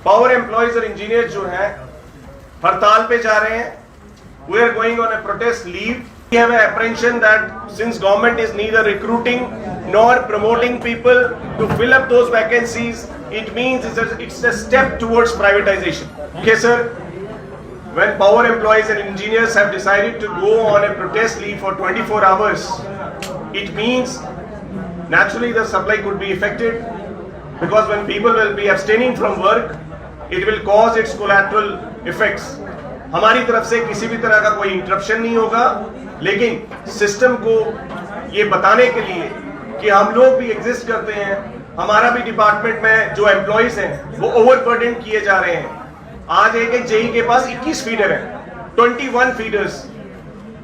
Power employees और engineer जो हैं हड़ताल पे जा रहे हैं. We are going on a protest leave. We have an apprehension that since government is neither recruiting nor promoting people to fill up those vacancies, it means it's a step towards privatization. Okay, sir. When power employees and engineers have decided to go on a protest leave for 24 hours, it means naturally the supply could be affected, because when people will be abstaining from work, it will cause its collateral effects. हमारी तरफ से किसी भी तरह का कोई interruption नहीं होगा, लेकिन सिस्टम को ये बताने के लिए कि हम लोग भी एग्जिस्ट करते हैं, हमारा भी डिपार्टमेंट में जो एम्प्लॉइज हैं वो ओवरबर्डन किए जा रहे हैं. आज एक जेई के पास 21 फीडर है, 21 फीडर्स.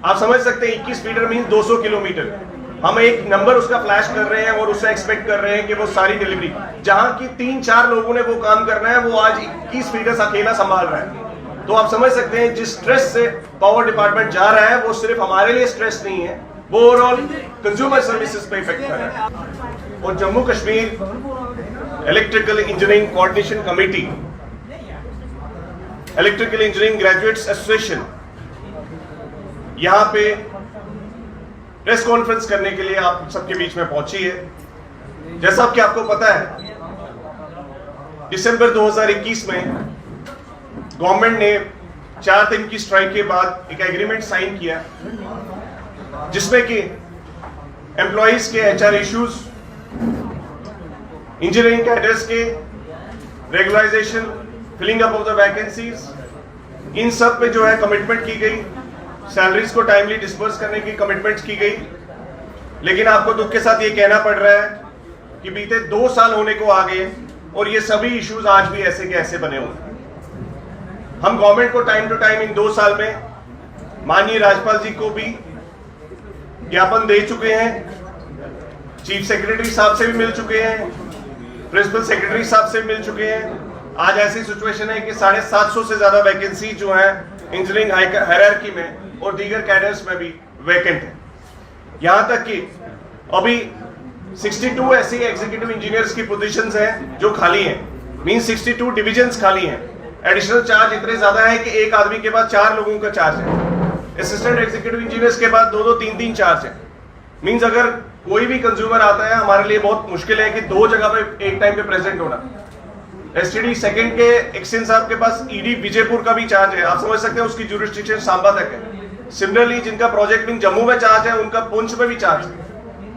आप समझ सकते हैं 21 फीडर मीन 200 किलोमीटर. हम एक नंबर उसका फ्लैश कर रहे हैं और उससे एक्सपेक्ट कर रहे हैं कि वो सारी डिलीवरी, जहां की 3-4 लोगों ने वो काम करना है, वो आज 21 फीडर्स अकेला संभाल रहा है. तो आप समझ सकते हैं जिस स्ट्रेस से पावर डिपार्टमेंट जा रहा है वो सिर्फ हमारे लिए स्ट्रेस नहीं है, वो ओवरऑल कंज्यूमर सर्विसेज पे इफेक्ट कर रहा है. और Jammu Kashmir electrical engineering coordination committee, electrical engineering graduates association यहां पे प्रेस कॉन्फ्रेंस करने के लिए आप सबके बीच में पहुंची है. जैसा कि आपको पता है, दिसंबर 2021 में गवर्नमेंट ने 4 दिन की स्ट्राइक के बाद एक एग्रीमेंट साइन किया, जिसमें कि एम्प्लॉइज के एचआर इश्यूज, इंजीनियरिंग कैडर्स के regularisation, filling up of the vacancies, इन सब पे जो है कमिटमेंट की गई. सैलरीज को टाइमली डिस्पर्स करने की कमिटमेंट्स की गई. लेकिन आपको दुख के साथ ये कहना पड़ रहा है कि बीते 2 साल होने को आ गए और ये सभी इश्यूज आज भी ऐसे के ऐसे बने हुए. हम गवर्नमेंट को टाइम टू टाइम इन 2 साल में माननीय राज्यपाल जी को भी ज्ञापन दे चुके हैं, चीफ सेक्रेटरी साहब से भी मिल चुके हैं, प्रिंसिपल सेक्रेटरी साहब से मिल चुके हैं. आज ऐसी सिचुएशन है कि 750 से ज्यादा वैकेंसी जो है इंजीनियरिंग हायरार्की में और दीगर कैडर्स में भी वैकेंट है. यहां तक कि अभी 62 ऐसी एग्जीक्यूटिव इंजीनियर्स की पोजीशंस हैं जो खाली हैं, मीन 62 डिविजन्स खाली हैं. एडिशनल चार्ज इतने ज्यादा है कि एक आदमी के बाद 4 लोगों का चार्ज है. असिस्टेंट एग्जीक्यूटिव इंजीनियर्स के बाद 2-2, 3-3 चार्ज है. मींस अगर कोई भी कंज्यूमर आता है, हमारे लिए बहुत मुश्किल है कि 2 जगह पे एक टाइम पे प्रेजेंट होना. एसटीडी सेकंड के एक्सचेंज साहब के पास ईडी विजयपुर का भी चार्ज है. आप समझ सकते हैं उसकी ज्यूरिसडिक्शन सांबा तक है. सिमिलरली जिनका प्रोजेक्ट विंग जम्मू में चार्ज है, उनका पुंछ में भी चार्ज है.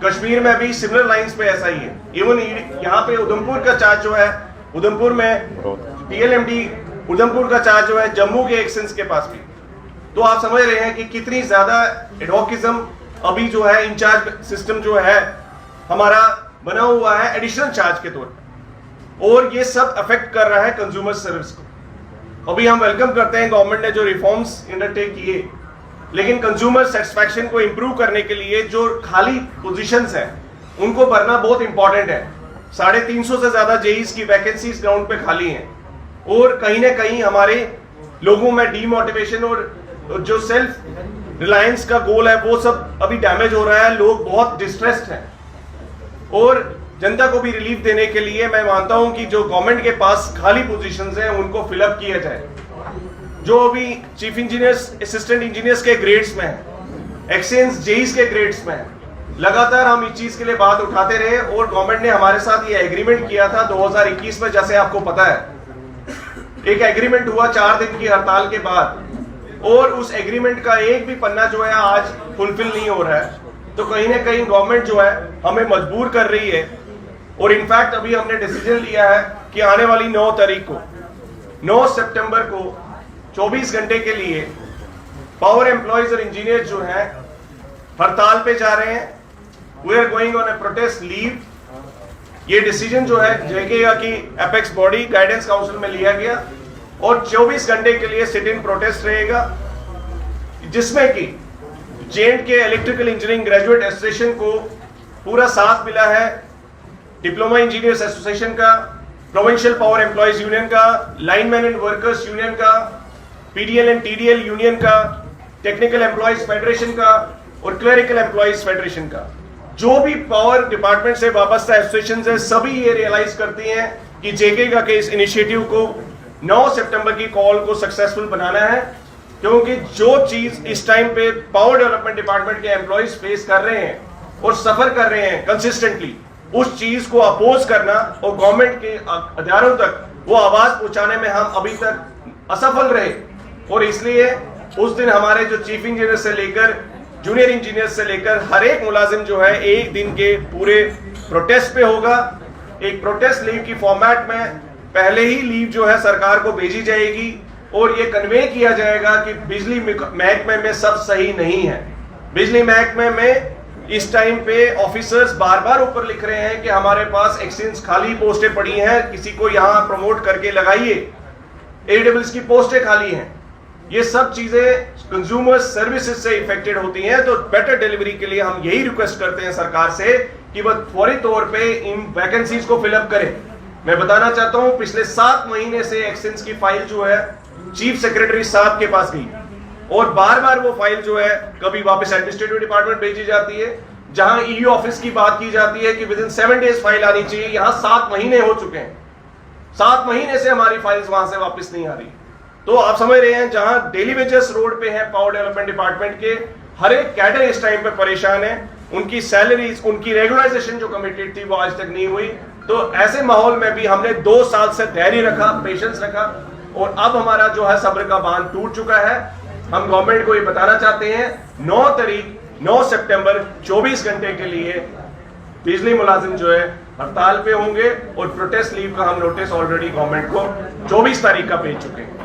कश्मीर में भी सिमिलर लाइंस पे ऐसा ही है. इवन यहाँ पे उधमपुर का चार्ज जो है, उधमपुर में टीएलएमडी उधमपुर का चार्ज जो है जम्मू के एक्सचेंज के पास भी. तो आप समझ रहे हैं कि कितनी ज्यादा एडवोकिज्म अभी जो है इंचार्ज सिस्टम जो है हमारा बना हुआ है एडिशनल चार्ज के तौर पर, और ये सब अफेक्ट कर रहा है कंज्यूमर सर्विस को. अभी हम वेलकम करते हैं गवर्नमेंट ने जो रिफॉर्म्स इंडरटेक किए, लेकिन कंज्यूमर सेटिस्फैक्शन को इंप्रूव करने के लिए जो खाली पोजीशंस हैं उनको भरना बहुत इंपॉर्टेंट है. 350 से ज्यादा जेईस की वैकेंसीज ग्राउंड पे खाली हैं, और कहीं ना कहीं हमारे लोगों में डीमोटिवेशन और जो सेल्फ रिलायंस का गोल है वो सब अभी डैमेज हो रहा है. लोग बहुत डिस्ट्रेस्ड हैं, और जनता को भी रिलीफ देने के लिए मैं मानता हूं कि जो गवर्नमेंट के पास खाली पोजीशंस हैं उनको फिलअप किया जाए. जो अभी चीफ इंजीनियर्स, असिस्टेंट इंजीनियर्स के ग्रेड्स में है, एक्सचेंज जेईस के ग्रेड्स में है, लगातार हम इस चीज के लिए बात उठाते रहे, और गवर्नमेंट ने हमारे साथ ये एग्रीमेंट किया था 2021 में. जैसे आपको पता है, एक एग्रीमेंट हुआ 4 दिन की हड़ताल के बाद, और उस एग्रीमेंट का एक भी पन्ना जो है आज फुलफिल नहीं हो रहा है. तो कहीं ना कहीं गवर्नमेंट जो है हमें मजबूर कर रही है. और इनफैक्ट अभी हमने डिसीजन लिया है कि आने वाली 9 तारीख को, 9 सितंबर को 24 घंटे के लिए पावर एम्प्लॉयज और इंजीनियर जो हैं हड़ताल पे जा रहे हैं. We are going on a protest leave. ये डिसीजन जो है जेकेगा की एपेक्स बॉडी गाइडेंस काउंसिल में लिया गया, और 24 घंटे के लिए सिट इन प्रोटेस्ट रहेगा, जिसमें कि जे&के इलेक्ट्रिकल इंजीनियरिंग ग्रेजुएट एसोसिएशन को पूरा साथ मिला है, डिप्लोमा इंजीनियर्स एसोसिएशन का, प्रोविंशियल पावर एम्प्लॉयज यूनियन का, लाइनमैन एंड वर्कर्स यूनियन का, पीडीएल एंड टीडीएल यूनियन का, टेक्निकल एम्प्लॉयज फेडरेशन का, और क्लरिकल एम्प्लॉयज फेडरेशन का. जो भी पावर डिपार्टमेंट से वाबस्ता एसोसिएशन है, सभी ये रियलाइज करती हैं कि जेकेगा के इस इनिशिएटिव को 9 सितंबर की कॉल को सक्सेसफुल बनाना है, क्योंकि जो चीज इस टाइम पे पावर डेवलपमेंट डिपार्टमेंट के एम्प्लॉइज फेस कर रहे हैं और सफर कर रहे हैं कंसिस्टेंटली, उस चीज को अपोज करना और गवर्नमेंट के अधिकारियों तक वो आवाज पहुंचाने में हम अभी तक असफल रहे। और इसलिए उस दिन हमारे जो चीफ इंजीनियर से लेकर जूनियर इंजीनियर से लेकर हर एक मुलाजिम जो है एक दिन के पूरे प्रोटेस्ट पे होगा। एक प्रोटेस्ट लीव की फॉर्मेट में पहले ही लीव जो है सरकार को भेजी जाएगी और ये कन्वे किया जाएगा कि बिजली महकमे में सब सही नहीं है। बिजली महकमे में इस टाइम पे ऑफिसर्स बार बार ऊपर लिख रहे हैं कि हमारे पास एक्सचेंज खाली पोस्टें पड़ी हैं, किसी को यहां प्रमोट करके लगाइए, एडब्ल्यूएस की पोस्टें खाली हैं। ये सब चीजें कंज्यूमर सर्विसेज से इफेक्टेड होती हैं। तो बेटर डिलीवरी के लिए हम यही रिक्वेस्ट करते हैं सरकार से कि वह फौरी तौर पे इन वैकेंसीज को फिलअप करें। मैं बताना चाहता हूं, पिछले 7 महीने से एक्सचेंज की फाइल जो है चीफ सेक्रेटरी साहब के पास गई और बार बार वो फाइल जो है कभी वापस एडमिनिस्ट्रेटिव डिपार्टमेंट भेजी जाती है, जहां ईयू ऑफिस की बात की जाती है कि विद इन 7 डेज फाइल आनी चाहिए। यहां 7 महीने हो चुके हैं, 7 महीने से हमारी फाइल्स वहां से वापस नहीं आ रही। तो आप समझ रहे हैं, जहां डेली वेजेस रोड पे है पावर डेवलपमेंट डिपार्टमेंट के, हर एक कैडर इस टाइम पे परेशान है। उनकी सैलरीज, उनकी रेगुलराइजेशन जो कमिटेड थी वो आज तक नहीं हुई। तो ऐसे माहौल में भी हमने 2 साल से धैर्य रखा, पेशेंस रखा और अब हमारा जो है सब्र का बांध टूट चुका है। हम गवर्नमेंट को ये बताना चाहते हैं 9 सितंबर 24 घंटे के लिए बिजली मुलाजिम जो है हड़ताल पे होंगे और प्रोटेस्ट लीव का हम नोटिस ऑलरेडी गवर्नमेंट को 24 तारीख का भेज चुके हैं।